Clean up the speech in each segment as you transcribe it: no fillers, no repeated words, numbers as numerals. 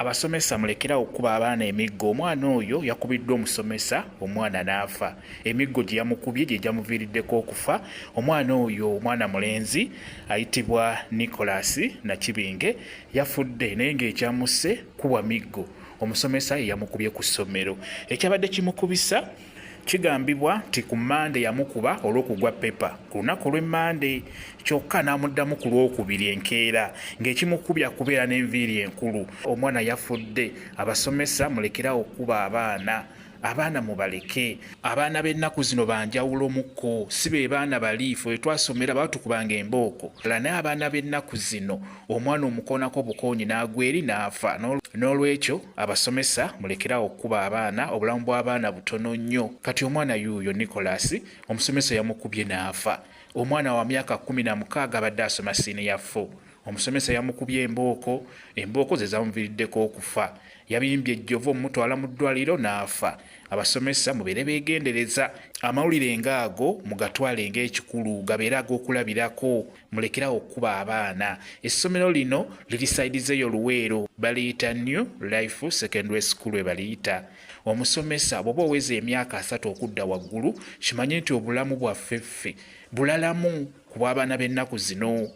Abasomesa mulekera okuba abaana emiggo. Omwana oyo yakubiddwa omusomesa, omwana n'afa. Emiggo gye yamukubye gye gyamuviiriddeko okufa. Omwana oyo omwana mulenzi ayitibwa Nicholas Nakibinge yafudde naye ng'ekyamusse kuwa miggo. Omusomesa ye yamukubye ku ssomero. Ekyabadde kimukubisa kigambibwa nti ku Mande yamukuba olw'okugwa pepa. Ku lunaku lw'Emmande kyokka n'amuddamu ku Lwokubiri enkeera ng'ekimukubya kubeera n'enviiri enkulu. Omwana yafudde. Abasomesa mulekerawo okuba abaana mubaleke. Abaana b'ennaku zino banjawulo mukko, si be baana baliifu bwe twasomera baatukubanga embooko. Naye abaana b'ennaku zino omwana omukoonako bukoonyi n'agwa eri n'afa. N'olwekyo abasomesa mulekerawo okuba abaana, obulamu bw'abaana butono nnyo. Kati omwana yuuyo Nicholas omusomesa yamukubye n'afa. Omwana wa myaka 16 abadde asoma siniya 4. Omusomesa yamukubye embooko ze zamuviiriddeko okufa. Yabimbye ejjovu omutwala mu ddwaliro n'afa. Abasomesa mubeere beegendereza. Amawulire ng'ago mugatwale ng'ekikulu, gabeere ag'okulabirako. Mulekerawo okuba abaana. Essomero lino lirisaidizeeyo Luweero, baliyita New Life Secondary School we baliyita. Omusomesa bw'oba oweza emyaka 3 okudda waggulu, kimanye nti obulamu bwaffe ffe bulalamu ku bw'abaana b'ennaku zino.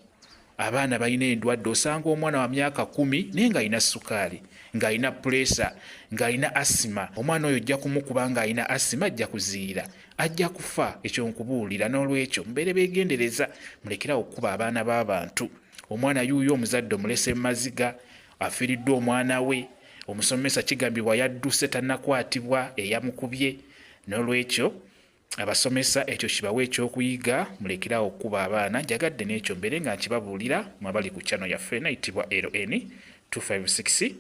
Abaana balina endwadde. Osanga omwana wa myaka 10 naye ng'alina sukaali, ng'alina pulesa, ng'alina asima. Omwana oyo ojja kumukuba ng'alina asima, ajja kuziira, ajja kufa. Ekyo nkubuulira. N'olwekyo mubeere beegendereza, mulekerawo okuba abaana b'abantu. Omwana yuuyo omuzadde omulese maziga, afiiriddwa omwana we. Omusomesa kigambibwa yadduse tannakwatibwa eyamukubye. N'olwekyo abasomesa ekyo kibawe ekyokuyiga, mulekerawo okuba abaana. Njagadde n'ekyo mbeere nga nkibabuulira mwabali ku channel yaffe nayitibwa LN 256.